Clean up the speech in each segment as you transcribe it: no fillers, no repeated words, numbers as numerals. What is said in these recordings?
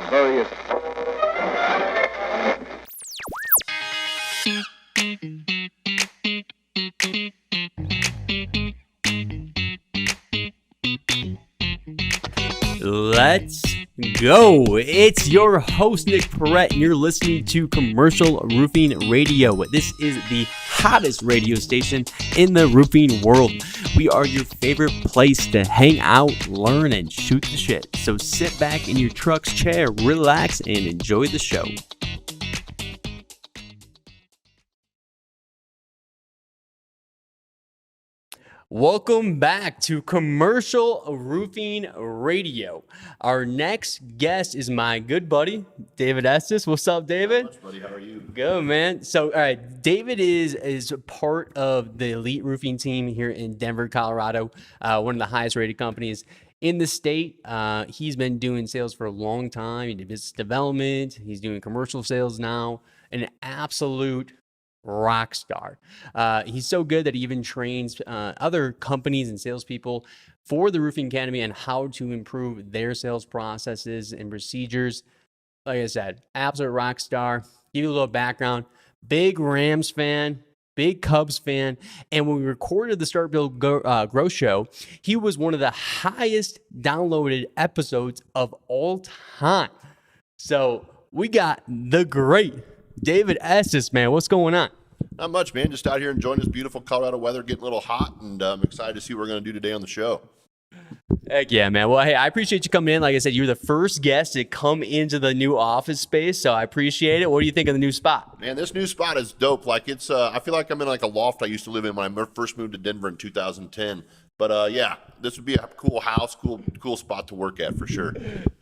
various Let's go. It's your host, Nick Perrette, and you're listening to Commercial Roofing Radio. This is the hottest radio station in the roofing world. We are your favorite place to hang out, learn, and shoot the shit. So sit back in your truck's chair, relax, and enjoy the show. Welcome back to Commercial Roofing Radio. Our next guest is my good buddy, David Estes. What's up, David? Not much, buddy. How are you? Good, man. So, all right, David is part of the elite roofing team here in Denver, Colorado, one of the highest rated companies in the state. He's been doing sales for a long time. He did business development. He's doing commercial sales now. An absolute rock star. He's so good that he even trains other companies and salespeople for the Roofing Academy on how to improve their sales processes and procedures. Like I said, absolute rock star. Give you a little background. Big Rams fan, big Cubs fan. And when we recorded the Start Build Grow show, he was one of the highest downloaded episodes of all time. So we got the great David Estes, man. What's going on? Not much, man. Just out here enjoying this beautiful Colorado weather, getting a little hot, and I'm excited to see what we're going to do today on the show. Heck yeah, man. Well, hey, I appreciate you coming in. Like I said, you're the first guest to come into the new office space, so I appreciate it. What do you think of the new spot? Man, this new spot is dope. Like it's, I feel like I'm in like a loft I used to live in when I first moved to Denver in 2010. But yeah, this would be a cool house, cool spot to work at for sure.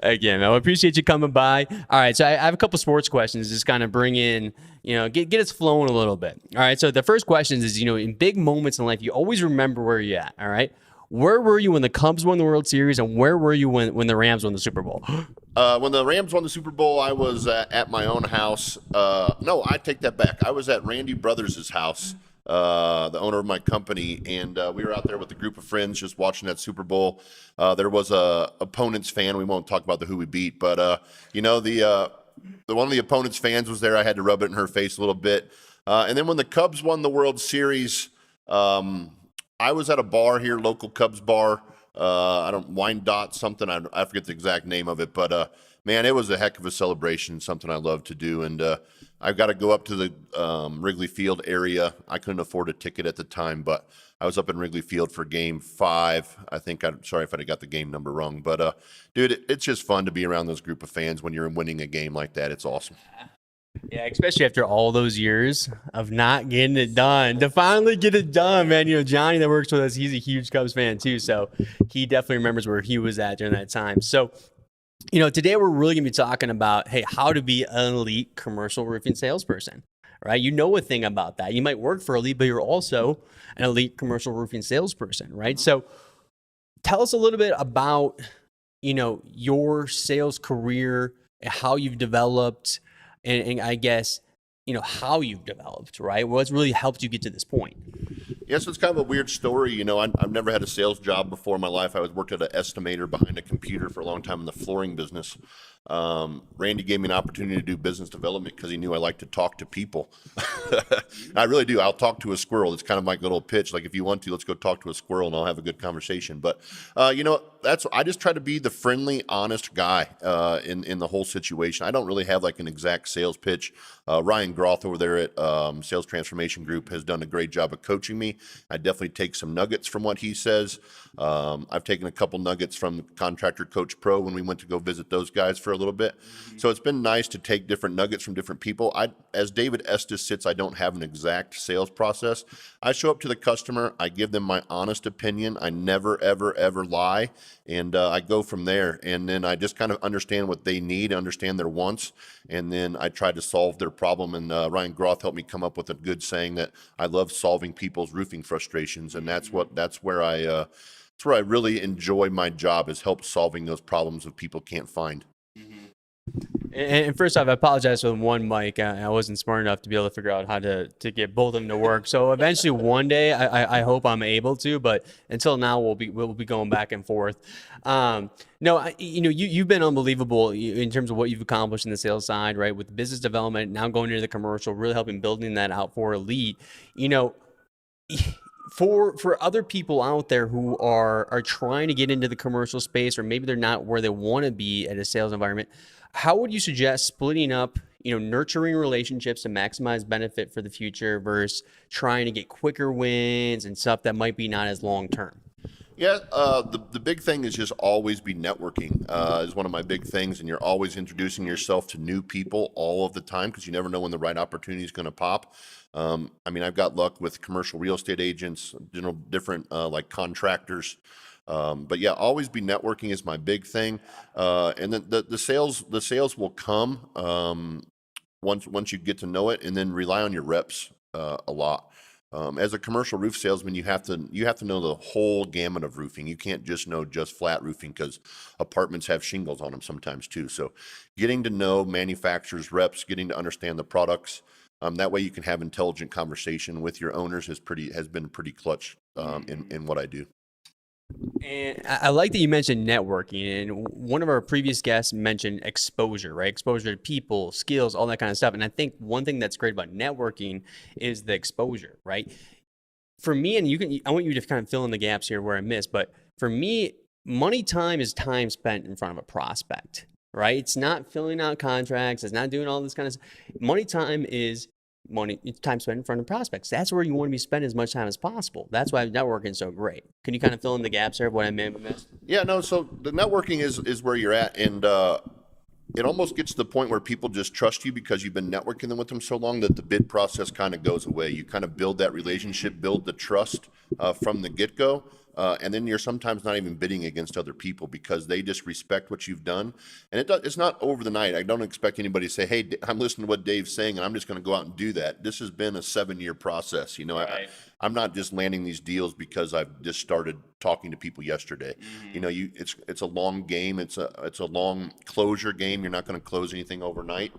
Again, I appreciate you coming by. All right, so I have a couple sports questions, just kind of bring in, get us flowing a little bit. All right, so the first question is, in big moments in life, you always remember where you're at. All right, where were you when the Cubs won the World Series, and where were you when the Rams won the Super Bowl? When the Rams won the Super Bowl, I was at my own house. No, I take that back. I was at Randy Brothers' house. The owner of my company, and we were out there with a group of friends just watching that Super Bowl. There was a opponent's fan. We won't talk about who we beat, but the one of the opponent's fans was there. I had to rub it in her face a little bit. And then when the Cubs won the World Series, I was at a bar here, local Cubs bar. Wine Dot something. I forget the exact name of it, but man, it was a heck of a celebration. Something I love to do, and I've got to go up to the Wrigley Field area. I couldn't afford a ticket at the time, but I was up in Wrigley Field for Game 5. I'm sorry if I got the game number wrong, but dude, it's just fun to be around those group of fans when you're winning a game like that. It's awesome. Yeah, especially after all those years of not getting it done. To finally get it done, man. Johnny that works with us, he's a huge Cubs fan too, so he definitely remembers where he was at during that time. So, today we're really going to be talking about, hey, how to be an elite commercial roofing salesperson, right? You know a thing about that. You might work for Elite, but you're also an elite commercial roofing salesperson, right? So tell us a little bit about, your sales career, how you've developed, and I guess, how you've developed, right? What's really helped you get to this point? Yeah, so it's kind of a weird story. I've never had a sales job before in my life. I worked at an estimator behind a computer for a long time in the flooring business. Randy gave me an opportunity to do business development because he knew I like to talk to people. I really do. I'll talk to a squirrel. It's kind of my little pitch. Like, if you want to, let's go talk to a squirrel and I'll have a good conversation. But, I just try to be the friendly, honest guy in the whole situation. I don't really have like an exact sales pitch. Ryan Groth over there at Sales Transformation Group has done a great job of coaching me. I definitely take some nuggets from what he says. I've taken a couple nuggets from Contractor Coach Pro when we went to go visit those guys for a little bit. So it's been nice to take different nuggets from different people. As David Estes sits, I don't have an exact sales process. I show up to the customer. I give them my honest opinion. I never, ever, ever lie. And I go from there. And then I just kind of understand what they need, understand their wants. And then I try to solve their problem. And Ryan Groth helped me come up with a good saying that I love solving people's roofing frustrations. And that's where I really enjoy my job, is help solving those problems that people can't find. And first off, I apologize for the one mic. I wasn't smart enough to be able to figure out how to get both of them to work. So eventually, one day, I hope I'm able to. But until now, we'll be going back and forth. No, you've been unbelievable in terms of what you've accomplished in the sales side, right? With business development, now going into the commercial, really helping building that out for Elite. You know, for other people out there who are trying to get into the commercial space, or maybe they're not where they want to be at a sales environment, how would you suggest splitting up, nurturing relationships to maximize benefit for the future versus trying to get quicker wins and stuff that might be not as long term? Yeah, the big thing is just always be networking is one of my big things, and you're always introducing yourself to new people all of the time because you never know when the right opportunity is going to pop. I mean, I've got luck with commercial real estate agents, different like contractors. But yeah, always be networking is my big thing, and then the sales will come once you get to know it, and then rely on your reps a lot. As a commercial roof salesman, you have to know the whole gamut of roofing. You can't just know just flat roofing because apartments have shingles on them sometimes too. So, getting to know manufacturers, reps, getting to understand the products. That way, you can have intelligent conversation with your owners has been pretty clutch in what I do. And I like that you mentioned networking. And one of our previous guests mentioned exposure, right? Exposure to people, skills, all that kind of stuff. And I think one thing that's great about networking is the exposure, right? For me, and I want you to kind of fill in the gaps here where I missed, but for me, money time is time spent in front of a prospect, right? It's not filling out contracts, it's not doing all this kind of stuff. Money time is money, it's time spent in front of prospects. That's where you want to be spending as much time as possible. That's why networking is so great. Can you kind of fill in the gaps there of what I may have missed? Yeah, no. So the networking is where you're at, and it almost gets to the point where people just trust you because you've been networking with them so long that the bid process kind of goes away. You kind of build that relationship, build the trust from the get go. And then you're sometimes not even bidding against other people because they just respect what you've done. And it's not over the night. I don't expect anybody to say, "Hey, I'm listening to what Dave's saying, and I'm just going to go out and do that." This has been a 7-year process. Right. I'm not just landing these deals because I've just started talking to people yesterday. It's a long game. It's a long closure game. You're not going to close anything overnight.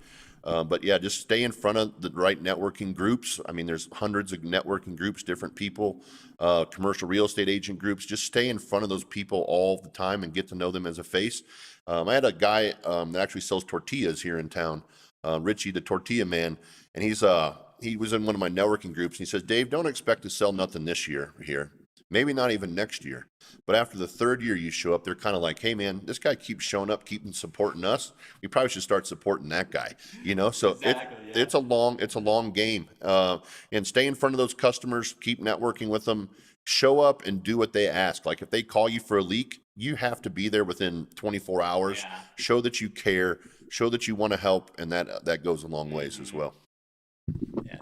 But yeah, just stay in front of the right networking groups. I mean, there's hundreds of networking groups, different people, commercial real estate agent groups. Just stay in front of those people all the time and get to know them as a face. I had a guy that actually sells tortillas here in town, Richie, the tortilla man, and he was in one of my networking groups. And he says, "Dave, don't expect to sell nothing this year here. Maybe not even next year. But after the third year you show up, they're kind of like, hey, man, this guy keeps showing up, keeping supporting us. We probably should start supporting that guy, So Exactly, yeah. it's a long game. And stay in front of those customers, keep networking with them, show up and do what they ask. Like if they call you for a leak, you have to be there within 24 hours. Yeah. Show that you care, show that you want to help, and that goes a long ways as well.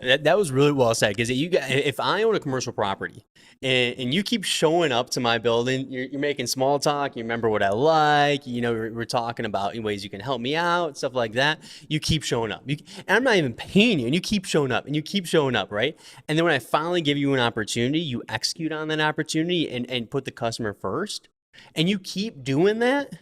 That was really well said because if I own a commercial property and you keep showing up to my building, you're making small talk. You remember what I like. We're talking about ways you can help me out, stuff like that. You keep showing up. And I'm not even paying you, and you keep showing up, and you keep showing up, right? And then when I finally give you an opportunity, you execute on that opportunity and put the customer first, and you keep doing that.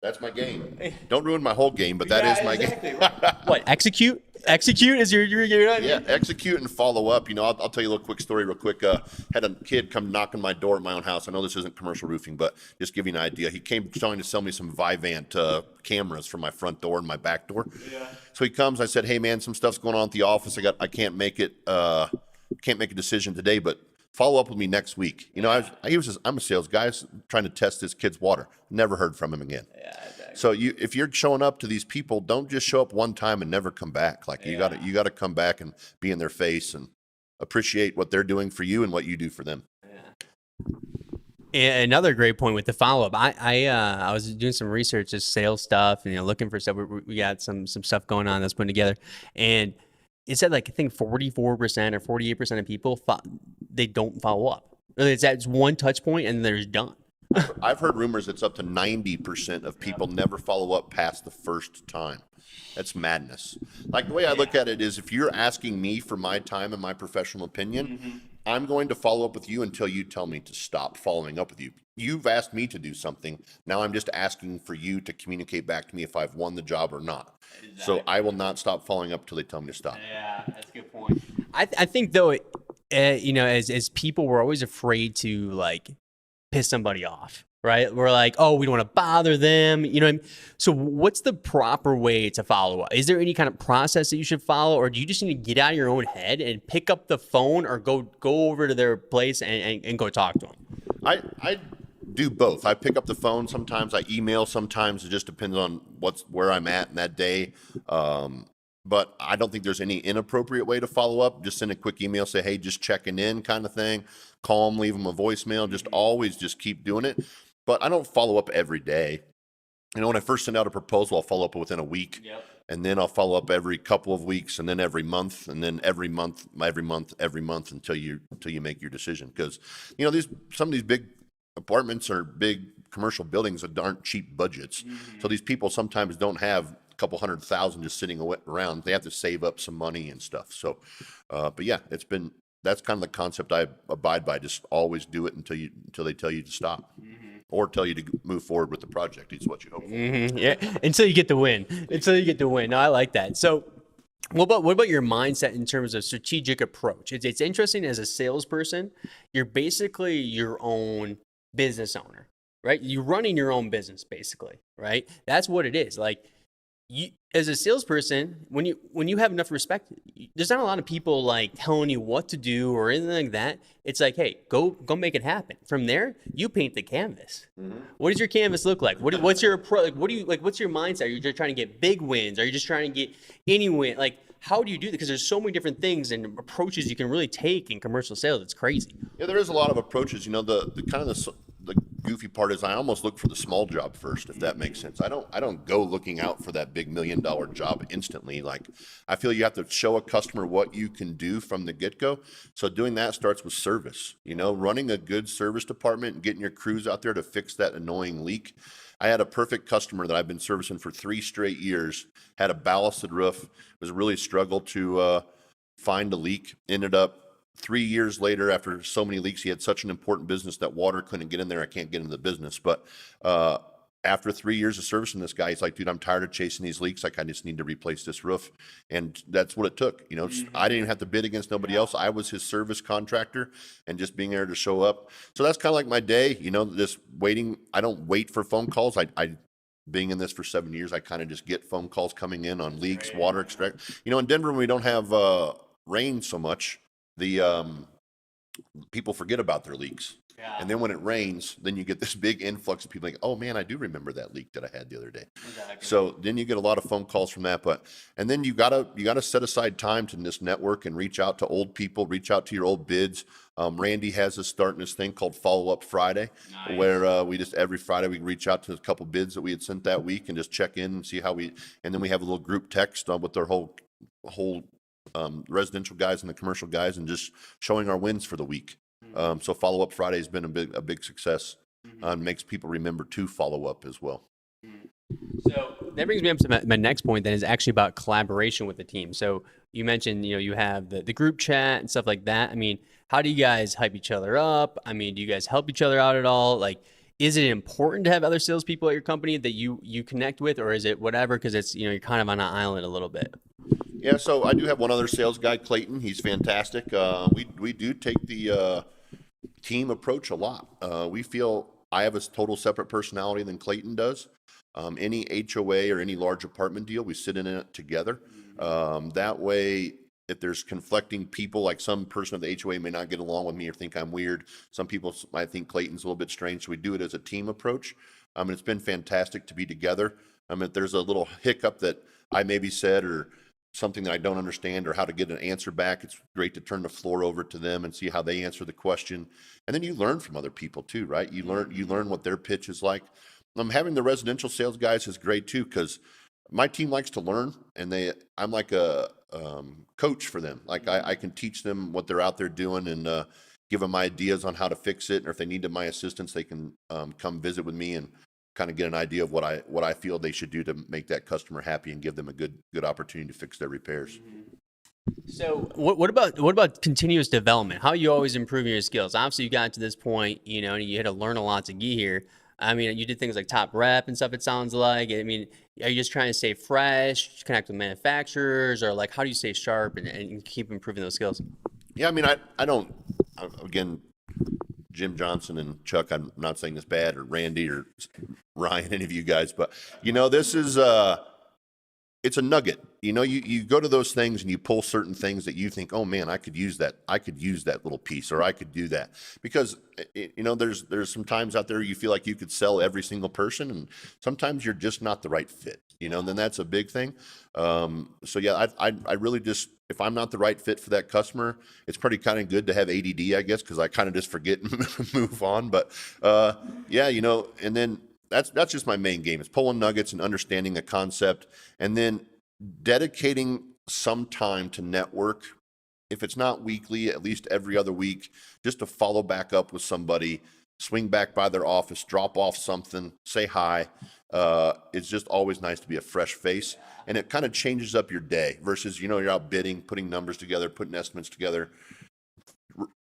That's my game. Don't ruin my whole game, but that is my game. What, execute? Execute is your Yeah, execute and follow up. I'll tell you a little quick story real quick. Had a kid come knock on my door at my own house. I know this isn't commercial roofing, but just give you an idea. He came trying to sell me some Vivant cameras for my front door and my back door. Yeah. So he comes. I said, "Hey man, some stuff's going on at the office. I can't make it. Can't make a decision today, but follow up with me next week." I'm a sales guy trying to test this kid's water. Never heard from him again. Yeah, exactly. So if you're showing up to these people, don't just show up one time and never come back. Like you gotta come back and be in their face and appreciate what they're doing for you and what you do for them. And another great point with the follow up. I was doing some research, just sales stuff, and looking for stuff. We got some stuff going on that's putting together, and it said like I think 44% or 48% of people they don't follow up. It's one touch point and they're done. I've heard rumors it's up to 90% of people never follow up past the first time. That's madness. Like the way I look at it is if you're asking me for my time and my professional opinion, I'm going to follow up with you until you tell me to stop following up with you. You've asked me to do something. Now I'm just asking for you to communicate back to me if I've won the job or not. Exactly. So I will not stop following up till they tell me to stop. Yeah, that's a good point. I think though, as people, we're always afraid to like piss somebody off, right? We're like, oh, we don't want to bother them, you know what I mean? So what's the proper way to follow up? Is there any kind of process that you should follow, or do you just need to get out of your own head and pick up the phone or go over to their place and go talk to them? I do both. I pick up the phone sometimes, I email sometimes. It just depends on where I'm at in that day. But I don't think there's any inappropriate way to follow up. Just send a quick email, say, hey, just checking in kind of thing. Call them, leave them a voicemail. Just always just keep doing it. But I don't follow up every day. You know, when I first send out a proposal, I'll follow up within a week. Yep. And then I'll follow up every couple of weeks, and then every month, and then every month until you make your decision. Because, you know, some of these big apartments or big commercial buildings that aren't cheap budgets. Mm-hmm. So these people sometimes don't have a couple $100,000 just sitting around. They have to save up some money and stuff. So, but yeah, that's kind of the concept I abide by. Just always do it until they tell you to stop. Mm-hmm. Or tell you to move forward with the project. It's what you hope for. Mm-hmm. Yeah, until you get the win. No, I like that. So, what about your mindset in terms of strategic approach? It's interesting as a salesperson, you're basically your own business owner, right? You're running your own business, basically, right? That's what it is. Like, you as a salesperson, when you have enough respect, there's not a lot of people like telling you what to do or anything like that. It's like, hey, go make it happen. From there, you paint the canvas. Mm-hmm. What does your canvas look like? What's your approach? Like, what's your mindset? Are you just trying to get big wins? Are you just trying to get any win? Like, how do you do that? Because there's so many different things and approaches you can really take in commercial sales. It's crazy. Yeah, there is a lot of approaches. You know, the kind of the goofy part is I almost look for the small job first, if that makes sense. I don't go looking out for that big $1 million job instantly. Like, I feel you have to show a customer what you can do from the get-go. So doing that starts with service. You know, running a good service department and getting your crews out there to fix that annoying leak. I had a perfect customer that I've been servicing for 3 straight years, had a ballasted roof, was really struggled to find a leak, ended up 3 years later, after so many leaks, he had such an important business that water couldn't get in there. I can't get into the business. But after 3 years of servicing this guy, he's like, dude, I'm tired of chasing these leaks. Like, I just need to replace this roof. And that's what it took. You know, I didn't even have to bid against nobody else. I was his service contractor and just being there to show up. So that's kind of like my day, you know, just waiting. I don't wait for phone calls. I being in this for 7 years, I kind of just get phone calls coming in on leaks, water extract. You know, in Denver, when we don't have rain so much, the people forget about their leaks. Yeah. And then when it rains, then you get this big influx of people like, oh man, I do remember that leak that I had the other day. Exactly. So then you get a lot of phone calls from that. And then you gotta set aside time to just network and reach out to old people, reach out to your old bids. Randy has us starting this thing called Follow Up Friday. Nice. Where we just every Friday we reach out to a couple bids that we had sent that week and just check in and see and then we have a little group text with their whole residential guys and the commercial guys and just showing our wins for the week. So Follow Up Friday has been a big success. And makes people remember to follow up as well. So that brings me up to my next point then is actually about collaboration with the team. So you mentioned, you know, you have the group chat and stuff like that. I mean, how do you guys hype each other up? I mean, do you guys help each other out at all? Like, is it important to have other salespeople at your company that you connect with, or is it whatever? Because it's, you know, you're kind of on an island a little bit. Yeah, so I do have one other sales guy, Clayton. He's fantastic. We do take the team approach a lot. We feel I have a total separate personality than Clayton does. Any HOA or any large apartment deal, we sit in it together. That way, if there's conflicting people, like some person of the HOA may not get along with me or think I'm weird. Some people might think Clayton's a little bit strange. So we do it as a team approach. And it's been fantastic to be together. If there's a little hiccup that I maybe said or something that I don't understand or how to get an answer back, it's great to turn the floor over to them and see how they answer the question. And then you learn from other people too, right? You learn what their pitch is like. Having the residential sales guys is great too, because my team likes to learn, and I'm like a coach for them. Like I can teach them what they're out there doing and give them ideas on how to fix it. Or if they need my assistance, they can come visit with me and kind of get an idea of what I feel they should do to make that customer happy and give them a good opportunity to fix their repairs. So what about continuous development? How are you always improving your skills? Obviously, you got to this point, and you had to learn a lot to get here. I mean, you did things like top rep and stuff. It sounds like. I mean, are you just trying to stay fresh, connect with manufacturers, or like how do you stay sharp and keep improving those skills? Yeah, I mean, I don't, again, Jim Johnson and Chuck, I'm not saying this bad, or Randy or Ryan, any of you guys, but this is, it's a nugget. You go to those things and you pull certain things that you think, oh man, I could use that. I could use that little piece, or I could do that. Because there's some times out there you feel like you could sell every single person, and sometimes you're just not the right fit. And then that's a big thing. So yeah, I really just, if I'm not the right fit for that customer, it's pretty kind of good to have ADD, I guess, because I kind of just forget and move on. But yeah, and then that's just my main game. It's pulling nuggets and understanding a concept, and then dedicating some time to network. If it's not weekly, at least every other week, just to follow back up with somebody, swing back by their office, drop off something, say hi. It's just always nice to be a fresh face, and it kind of changes up your day versus you're out bidding, putting numbers together, putting estimates together,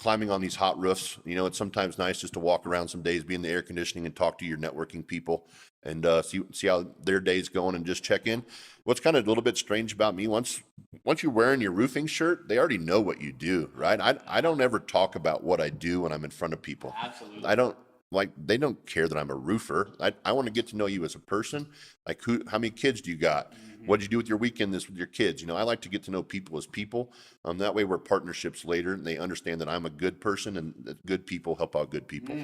climbing on these hot roofs. It's sometimes nice just to walk around some days, be in the air conditioning, and talk to your networking people, and see how their day's going, and just check in. What's kind of a little bit strange about me, once you're wearing your roofing shirt, they already know what you do, right? I don't ever talk about what I do when I'm in front of people. Absolutely. I don't like, they don't care that I'm a roofer. I want to get to know you as a person. Like, how many kids do you got? What did you do with your weekend with your kids? I like to get to know people as people. That way we're partnerships later, and they understand that I'm a good person, and that good people help out good people.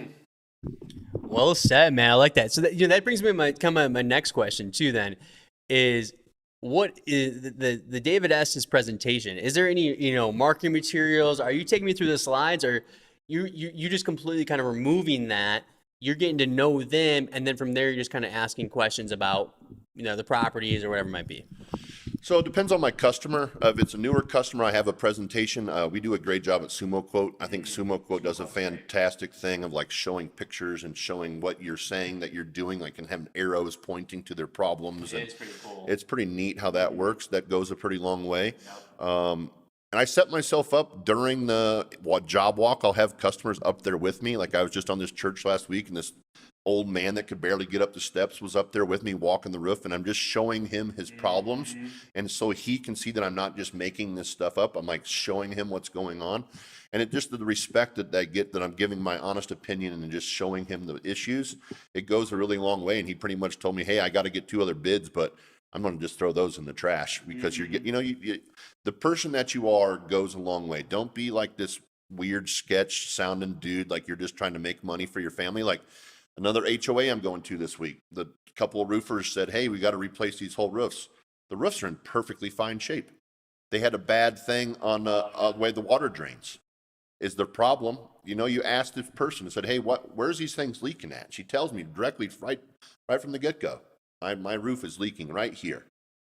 Well said, man. I like that. So that brings me to my next question too. Then is what is the David Estes presentation? Is there any marketing materials? Are you taking me through the slides, or you just completely kind of removing that? You're getting to know them, and then from there you're just kind of asking questions about the properties or whatever it might be. So it depends on my customer. If it's a newer customer, I have a presentation. We do a great job at Sumo Quote. I think Sumo Quote does a fantastic thing of like showing pictures and showing what you're saying that you're doing, like, and having arrows pointing to their problems. And It's pretty cool. it's pretty neat how that works. That goes a pretty long way. And I set myself up during the job walk. I'll have customers up there with me. Like, I was just on this church last week, and this old man that could barely get up the steps was up there with me walking the roof, and I'm just showing him his problems. And so he can see that I'm not just making this stuff up. I'm like showing him what's going on. And it just, the respect that I get, that I'm giving my honest opinion and just showing him the issues, it goes a really long way. And he pretty much told me, hey, I got to get 2 other bids, but I'm going to just throw those in the trash, because you're getting, the person that you are goes a long way. Don't be like this weird sketch sounding dude, like you're just trying to make money for your family. Like, another HOA I'm going to this week, the couple of roofers said, hey, we got to replace these whole roofs. The roofs are in perfectly fine shape. They had a bad thing on the way the water drains. Is the problem? You ask this person and said, hey, where's these things leaking at? She tells me directly, right from the get-go, my roof is leaking right here.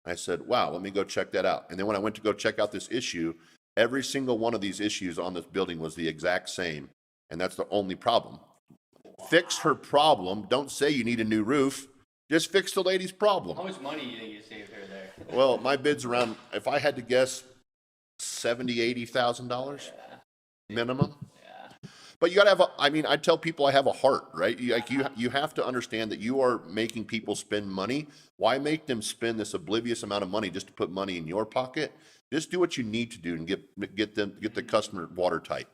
I said, wow, let me go check that out. And then when I went to go check out this issue, every single one of these issues on this building was the exact same. And that's the only problem. Fix her problem. Don't say you need a new roof. Just fix the lady's problem. How much money do you think you saved her there? Well, my bid's around, if I had to guess, $70,000-$80,000 minimum. Yeah. But you gotta have I tell people I have a heart, right? You have to understand that you are making people spend money. Why make them spend this oblivious amount of money just to put money in your pocket? Just do what you need to do and get the customer watertight.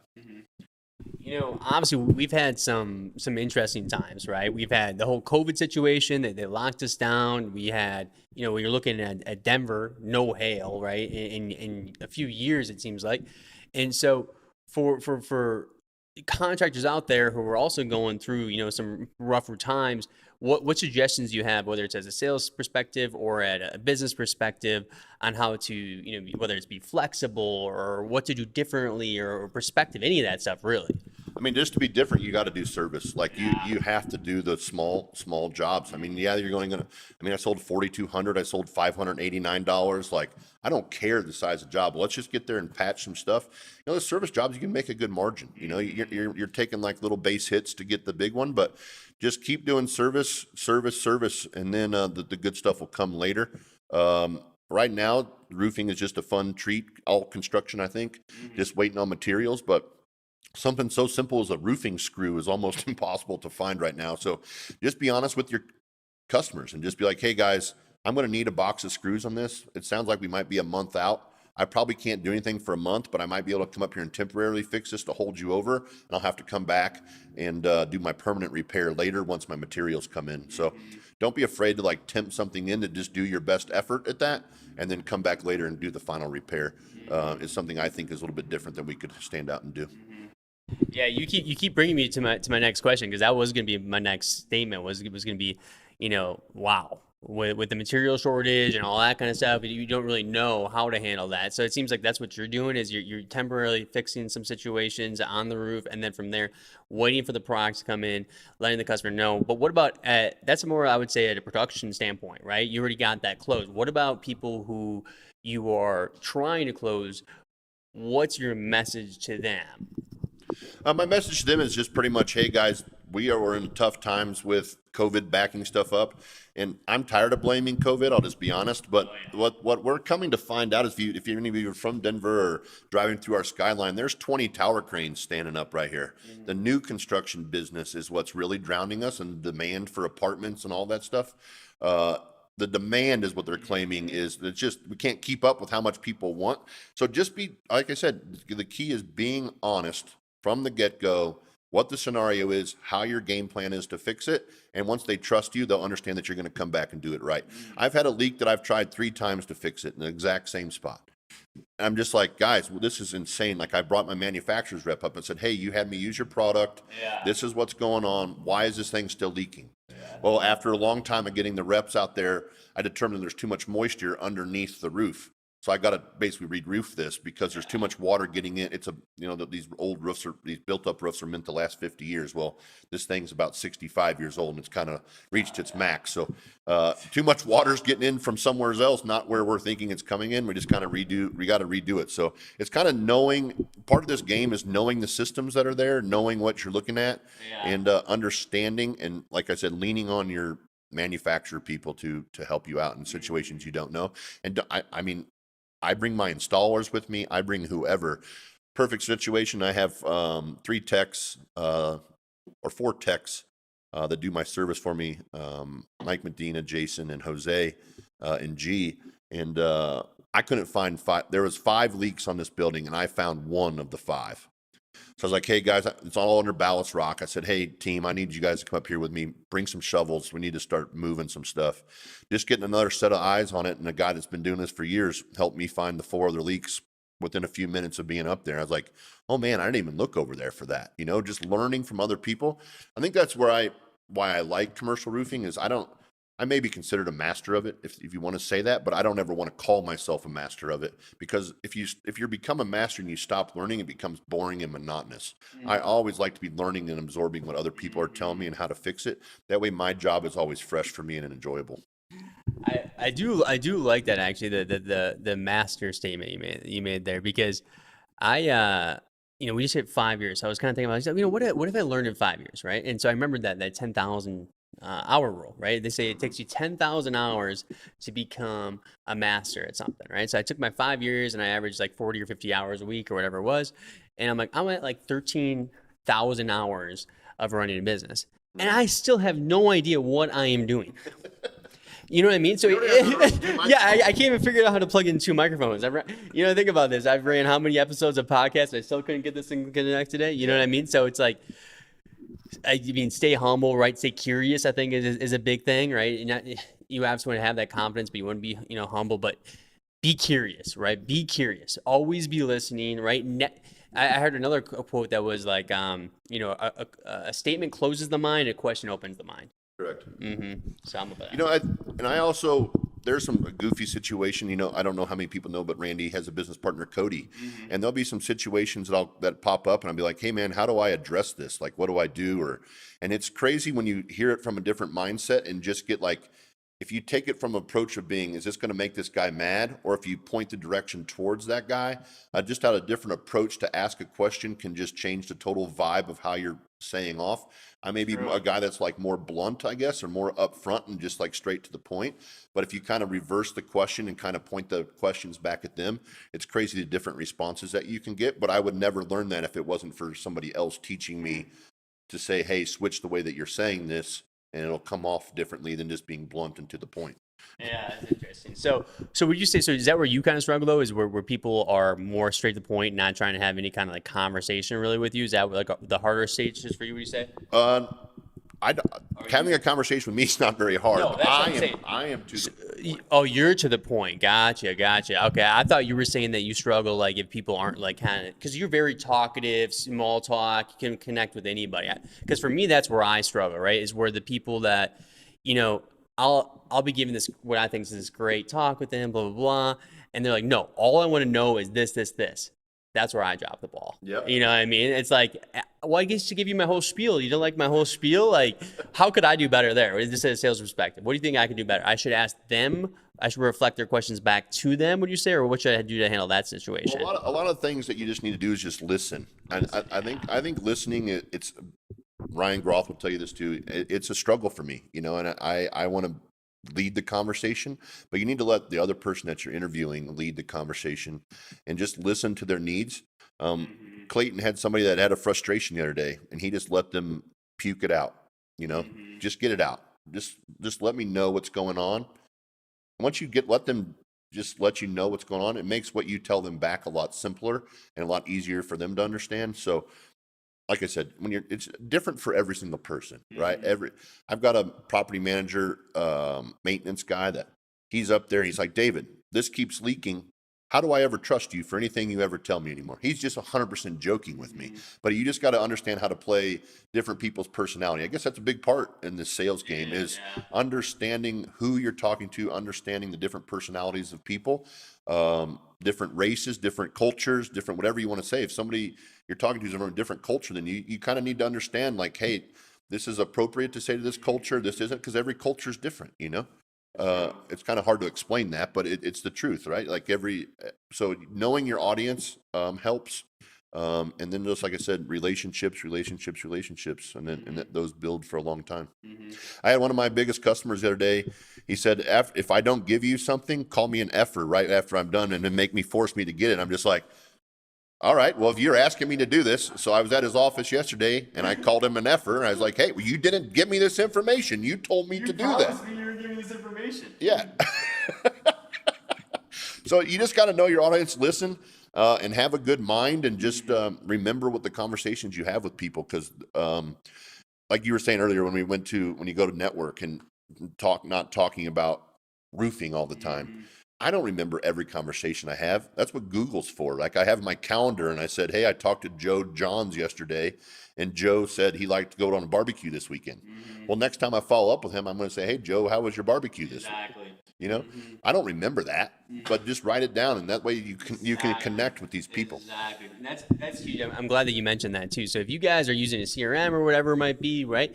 Obviously we've had some interesting times, right? We've had the whole COVID situation that they locked us down. We had, when you're looking at Denver, no hail, right? In a few years, it seems like. And so for contractors out there who are also going through, some rougher times, what suggestions do you have, whether it's as a sales perspective or at a business perspective, on how to, whether it's be flexible or what to do differently or perspective, any of that stuff, really? Just to be different, you got to do service. Like, you have to do the small jobs. Yeah, I sold 4,200. I sold $589. Like, I don't care the size of the job. Let's just get there and patch some stuff. The service jobs, you can make a good margin. You're taking like little base hits to get the big one, but just keep doing service, and then the good stuff will come later. right now, roofing is just a fun treat. All construction, I think, just waiting on materials. But something so simple as a roofing screw is almost impossible to find right now. So just be honest with your customers and just be like, hey guys, I'm going to need a box of screws on this. It sounds like we might be a month out. I probably can't do anything for a month, but I might be able to come up here and temporarily fix this to hold you over, and I'll have to come back and do my permanent repair later once my materials come in. So don't be afraid to like tempt something in, to just do your best effort at that and then come back later and do the final repair. Is something I think is a little bit different than we could stand out and do. Yeah, you keep bringing me to my next question, because that was going to be my next statement. Was going to be, wow, with the material shortage and all that kind of stuff, you don't really know how to handle that. So it seems like that's what you're doing, is you're temporarily fixing some situations on the roof, and then from there, waiting for the products to come in, letting the customer know. But what about that's more, I would say, at a production standpoint, right? You already got that closed. What about people who you are trying to close? What's your message to them? My message to them is just pretty much, hey guys, we're in tough times with COVID backing stuff up, and I'm tired of blaming COVID. I'll just be honest. But what we're coming to find out is, if any of you are from Denver or driving through our skyline, there's 20 tower cranes standing up right here. The new construction business is what's really drowning us, and demand for apartments and all that stuff. The demand is what they're claiming is that just we can't keep up with how much people want. So just be, like I said, the key is being honest from the get-go, what the scenario is, how your game plan is to fix it. And once they trust you, they'll understand that you're going to come back and do it right. I've had a leak that I've tried 3 times to fix it in the exact same spot. And I'm just like, guys, well, this is insane. Like, I brought my manufacturer's rep up and said, hey, you had me use your product. Yeah. This is what's going on. Why is this thing still leaking? Yeah. Well, after a long time of getting the reps out there, I determined there's too much moisture underneath the roof. So I got to basically re-roof this because there's too much water getting in. It's these old roofs these built-up roofs are meant to last 50 years. Well, this thing's about 65 years old, and it's kind of reached its max. So too much water's getting in from somewhere else, not where we're thinking it's coming in. We just kind of we got to redo it. So it's kind of knowing, part of this game is knowing the systems that are there, knowing what you're looking at, and understanding, and like I said, leaning on your manufacturer people to help you out in situations you don't know. And I mean, I bring my installers with me. I bring whoever. Perfect situation. I have 3 techs or 4 techs that do my service for me. Mike Medina, Jason, and Jose and G. And I couldn't find 5. There was 5 leaks on this building, and I found 1 of the 5. So I was like, hey guys, it's all under ballast rock. I said, hey team, I need you guys to come up here with me. Bring some shovels. We need to start moving some stuff. Just getting another set of eyes on it, and a guy that's been doing this for years helped me find the 4 other leaks within a few minutes of being up there. I was like, oh man, I didn't even look over there for that. Just learning from other people. I think that's why I like commercial roofing is I may be considered a master of it, if you want to say that, but I don't ever want to call myself a master of it, because if you become a master and you stop learning, it becomes boring and monotonous. I always like to be learning and absorbing what other people are telling me and how to fix it. That way my job is always fresh for me and enjoyable. I do like that, actually, the master statement you made there, because we just hit 5 years. So I was kind of thinking about, what if I learned in 5 years, right? And so I remembered that 10,000 hour rule, right? They say it takes you 10,000 hours to become a master at something, right? So I took my 5 years and I averaged like 40 or 50 hours a week or whatever it was. And I'm at like 13,000 hours of running a business. And I still have no idea what I am doing. You know what I mean? So yeah, I can't even figure out how to plug in 2 microphones. Think about this. I've ran how many episodes of podcasts? I still couldn't get this thing connected today. You know what I mean? So it's like, stay humble, right? Stay curious, I think is a big thing, right? You absolutely want to have that confidence, but you want to be, humble, but be curious, right? Be curious. Always be listening, right? I heard another quote that was like, a statement closes the mind, a question opens the mind. Correct. So I'm about that. I also, there's some goofy situation, I don't know how many people know, but Randy has a business partner, Cody, and there'll be some situations that pop up, and I'll be like, hey man, how do I address this? Like, what do I do? And it's crazy when you hear it from a different mindset and just get like, if you take it from an approach of being, is this going to make this guy mad? Or if you point the direction towards that guy, just how a different approach to ask a question can just change the total vibe of how you're saying off. I may be a guy that's like more blunt, I guess, or more upfront and just like straight to the point. But if you kind of reverse the question and kind of point the questions back at them, it's crazy the different responses that you can get. But I would never learn that if it wasn't for somebody else teaching me to say, hey, switch the way that you're saying this, and it'll come off differently than just being blunt and to the point. Yeah, that's interesting. So would you say, so is that where you kind of struggle though? Is where people are more straight to the point, not trying to have any kind of like conversation really with you? Is that like the harder stages for you, would you say? Having a conversation with me is not very hard. No, that's what I'm saying. I am to the point. Oh, you're to the point. Gotcha. Okay. I thought you were saying that you struggle like if people aren't like kind of, because you're very talkative, small talk, you can connect with anybody. Because for me, that's where I struggle, right? Is where the people that, you know, I'll be giving this, what I think is this great talk with them, blah, blah, blah. And they're like, no, all I want to know is this. That's where I drop the ball. Yep. You know what I mean? It's like, well, I guess to give you my whole spiel. You don't like my whole spiel? Like, how could I do better there? This is a sales perspective. What do you think I could do better? I should ask them. I should reflect their questions back to them, would you say? Or what should I do to handle that situation? Well, a lot of things that you just need to do is just listen. I think listening, it's, Ryan Groth will tell you this too. It's a struggle for me, you know, and I want to lead the conversation, but you need to let the other person that you're interviewing lead the conversation and just listen to their needs. Clayton had somebody that had a frustration the other day, and he just let them puke it out, you know, just get it out. Just let me know what's going on. Once you let them just let you know what's going on, it makes what you tell them back a lot simpler and a lot easier for them to understand. So like I said, it's different for every single person, right? I've got a property manager, maintenance guy that he's up there. He's like, David, this keeps leaking. How do I ever trust you for anything you ever tell me anymore? He's just 100% joking with me, but you just got to understand how to play different people's personality. I guess that's a big part in this sales game is understanding who you're talking to, understanding the different personalities of people, different races, different cultures, different whatever you want to say. If somebody you're talking to is from a different culture, then you kind of need to understand like, hey, this is appropriate to say to this culture. This isn't, because every culture is different, you know? It's kind of hard to explain that, but it's the truth, right? Like so knowing your audience helps. And then just like I said, relationships, and then those build for a long time. I had one of my biggest customers the other day. He said, if I don't give you something, call me an effer right after I'm done and then force me to get it. I'm just like, all right, well, if you're asking me to do this. So I was at his office yesterday and I called him an effer. And I was like, hey, well, you didn't give me this information. You told me to do that. Me you were giving this information. Yeah. So you just got to know your audience, listen, and have a good mind, and just remember what the conversations you have with people. Because like you were saying earlier, when you go to network and not talking about roofing all the time. I don't remember every conversation I have. That's what Google's for. Like I have my calendar and I said, hey, I talked to Joe Johns yesterday and Joe said he liked to go on a barbecue this weekend. Well, next time I follow up with him, I'm going to say, hey, Joe, how was your barbecue this week? You know, I don't remember that, but just write it down. And that way you can connect with these people. Exactly. And that's huge. I'm glad that you mentioned that too. So if you guys are using a CRM or whatever it might be, right?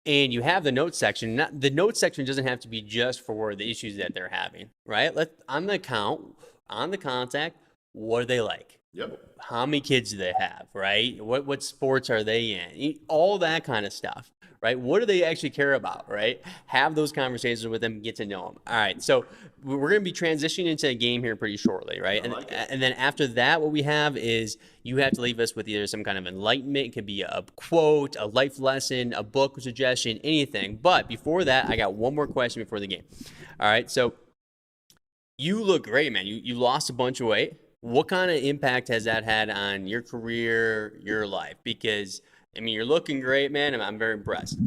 And you have the notes section. The notes section doesn't have to be just for the issues that they're having, right? On the account, on the contact, what do they like? Yep. How many kids do they have, right? What sports are they in? All that kind of stuff, right? What do they actually care about, right? Have those conversations with them, get to know them. All right, so we're going to be transitioning into a game here pretty shortly, right? And then after that, what we have is you have to leave us with either some kind of enlightenment. It could be a quote, a life lesson, a book suggestion, anything. But before that, I got one more question before the game. All right, so you look great, man. You lost a bunch of weight. What kind of impact has that had on your career, your life? Because, I mean, you're looking great, man, and I'm very impressed.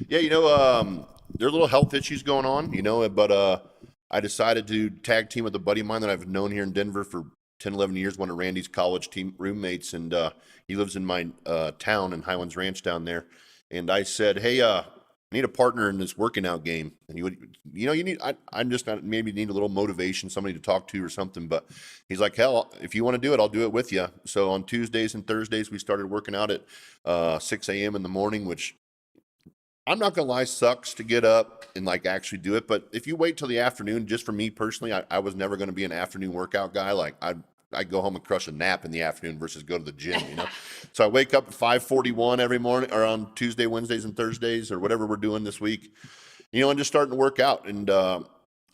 Yeah, you know, there's little health issues going on, you know, but I decided to tag team with a buddy of mine that I've known here in Denver for 10, 11 years, one of Randy's college team roommates, and he lives in my town in Highlands Ranch down there. And I said, hey, I need a partner in this working out game. And I'm just maybe need a little motivation, somebody to talk to or something. But he's like, hell, if you want to do it, I'll do it with you. So on Tuesdays and Thursdays, we started working out at 6 a.m. in the morning, which I'm not going to lie, sucks to get up and like actually do it. But if you wait till the afternoon, just for me personally, I was never going to be an afternoon workout guy. Like I'd go home and crush a nap in the afternoon versus go to the gym, you know? So I wake up at 5:41 every morning, or on Tuesday, Wednesdays, and Thursdays, or whatever we're doing this week, you know, and just starting to work out. And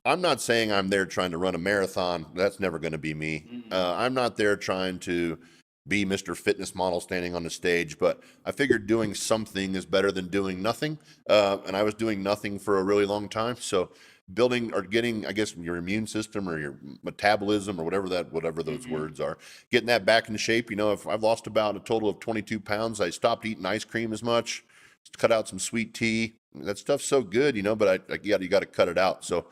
I'm not saying I'm there trying to run a marathon. That's never going to be me. I'm not there trying to be Mr. Fitness Model standing on the stage, but I figured doing something is better than doing nothing. And I was doing nothing for a really long time. So building or getting, I guess, your immune system or your metabolism or whatever those words are, getting that back in shape. You know, if I've lost about a total of 22 pounds, I stopped eating ice cream as much, cut out some sweet tea. That stuff's so good, you know, but you got to cut it out. So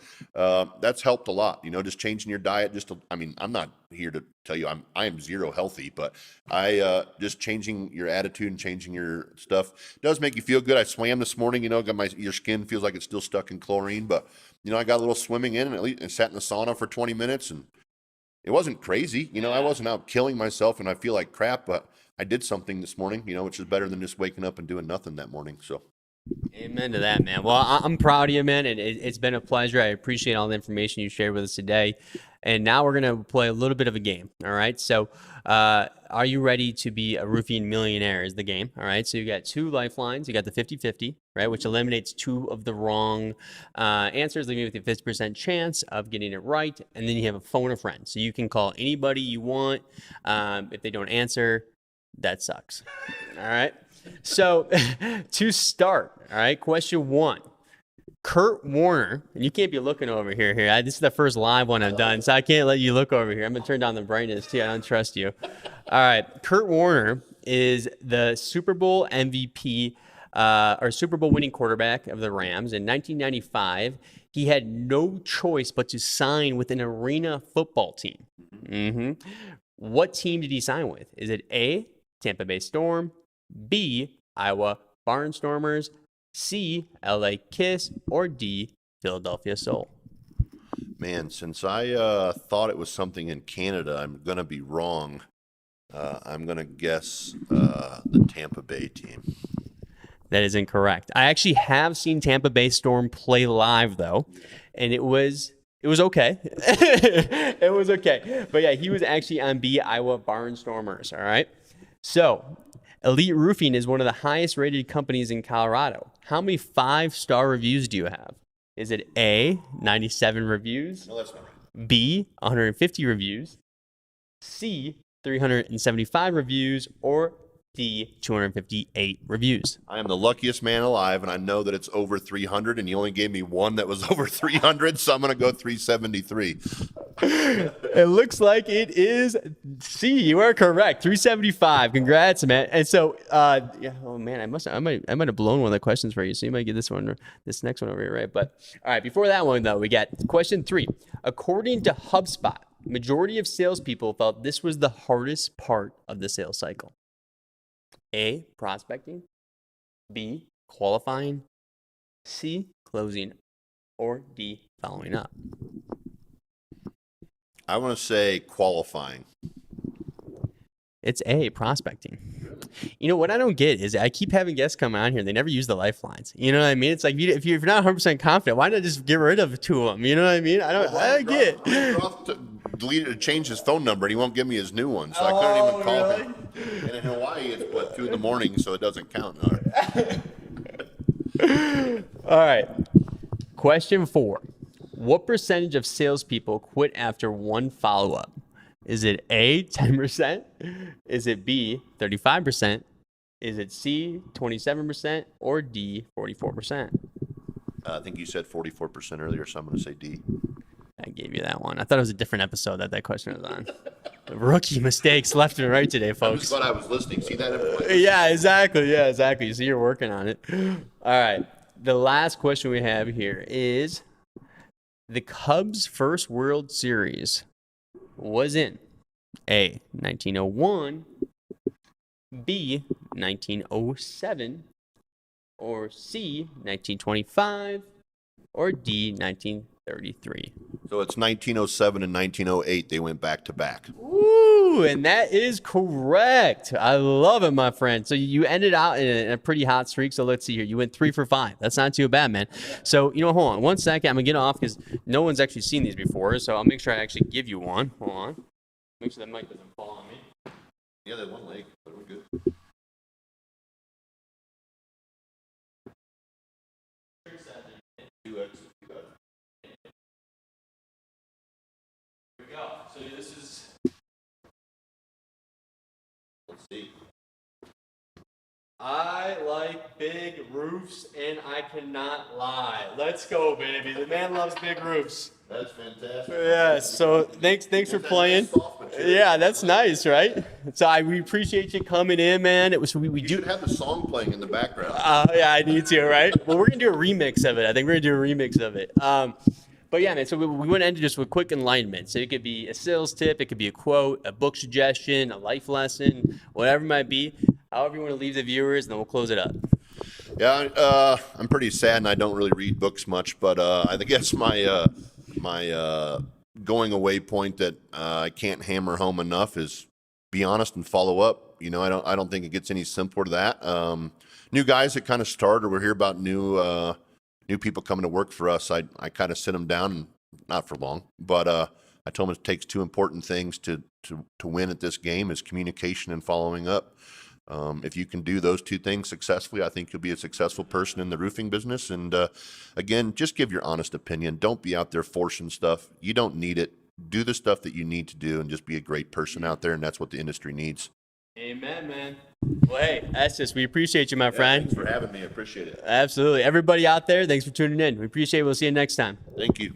that's helped a lot, you know, just changing your diet. I mean, I'm not here to tell you I am zero healthy, but just changing your attitude and changing your stuff does make you feel good. I swam this morning, you know, your skin feels like it's still stuck in chlorine, but you know, I got a little swimming in, and at least I sat in the sauna for 20 minutes, and it wasn't crazy. You know, I wasn't out killing myself and I feel like crap, but I did something this morning, you know, which is better than just waking up and doing nothing that morning. So. Amen to that, man. Well, I'm proud of you, man, and it's been a pleasure. I appreciate all the information you shared with us today. And now we're going to play a little bit of a game, all right? So are you ready to be a roofing millionaire is the game, all right? So you got two lifelines. You got the 50-50, right, which eliminates two of the wrong answers, leaving you with a 50% chance of getting it right. And then you have a phone a friend. So you can call anybody you want. If they don't answer, that sucks, all right? So to start, all right, question one. Kurt Warner, and you can't be looking over here. This is the first live one I've done, so I can't let you look over here. I'm going to turn down the brightness, too. I don't trust you. All right, Kurt Warner is the Super Bowl MVP or Super Bowl winning quarterback of the Rams. In 1995, he had no choice but to sign with an arena football team. What team did he sign with? Is it A, Tampa Bay Storm, B, Iowa Barnstormers, C, LA Kiss, or D, Philadelphia Soul? Man, since I thought it was something in Canada, I'm going to be wrong. I'm going to guess the Tampa Bay team. That is incorrect. I actually have seen Tampa Bay Storm play live, though, and it was okay. It was okay. But yeah, he was actually on B, Iowa Barnstormers, all right? So Elite Roofing is one of the highest rated companies in Colorado. How many 5-star reviews do you have? Is it A, 97 reviews? No, that's not right. B, 150 reviews? C, 375 reviews? Or D, 258 reviews? I am the luckiest man alive, and I know that it's over 300, and you only gave me one that was over 300, so I'm going to go 373. It looks like it is C. You are correct. 375. Congrats, man. And so, oh man, I might have blown one of the questions for you. So you might get this next one over here, right? But all right, before that one though, we got question 3. According to HubSpot, majority of salespeople felt this was the hardest part of the sales cycle. A, prospecting. B, qualifying. C, closing. Or D, following up. I want to say qualifying. It's A, prospecting. You know, what I don't get is I keep having guests come on here. They never use the lifelines. You know what I mean? It's like, if you're not 100% confident, why not just get rid of 2 of them? You know what I mean? I don't get it. Change his phone number, and he won't give me his new one. So I couldn't even call him. And in Hawaii, it's 2 a.m, so it doesn't count. All right. Question 4. What percentage of salespeople quit after one follow-up? Is it A, 10%? Is it B, 35%? Is it C, 27%? Or D, 44%? I think you said 44% earlier, so I'm going to say D. I gave you that one. I thought it was a different episode that question was on. Rookie mistakes left and right today, folks. I'm just glad I was listening. See that? Yeah, exactly. Yeah, exactly. You see, you're working on it. All right. The last question we have here is, the Cubs' first World Series was in A, 1901, B, 1907, or C, 1925, or D, 1933. So it's 1907 and 1908. They went back to back. Woo! Woo! And that is correct. I love it, my friend. So you ended out in a pretty hot streak. So let's see here. You went 3 for 5. That's not too bad, man. So, hold on 1 second. I'm going to get off because no one's actually seen these before. So I'll make sure I actually give you one. Hold on. Make sure that mic doesn't fall on me. Yeah, that one leg, but we're good. Here we go. So this is... Let's see. I like big roofs, and I cannot lie. Let's go, baby. The man loves big roofs. That's fantastic. Yeah, so thanks for playing. Yeah, that's nice, right? So we appreciate you coming in, man. We You do should have the song playing in the background. yeah, I need to, right? Well, we're gonna do a remix of it. I think we're gonna do a remix of it. But yeah, man, so we want to end just with quick enlightenment. So it could be a sales tip, it could be a quote, a book suggestion, a life lesson, whatever it might be. However you want to leave the viewers, and then we'll close it up. Yeah, I'm pretty sad, and I don't really read books much. But I think that's my going away point that I can't hammer home enough is be honest and follow up. I don't think it gets any simpler than that. New guys that kind of start, or we hear about new people coming to work for us. I kind of sit them down, and not for long, but I told them it takes 2 important things to win at this game: is communication and following up. If you can do those 2 things successfully, I think you'll be a successful person in the roofing business. And again, just give your honest opinion. Don't be out there forcing stuff. You don't need it. Do the stuff that you need to do, and just be a great person out there. And that's what the industry needs. Amen, man. Well, hey, Estes, we appreciate you, my friend. Thanks for having me. I appreciate it. Absolutely. Everybody out there, thanks for tuning in. We appreciate it. We'll see you next time. Thank you.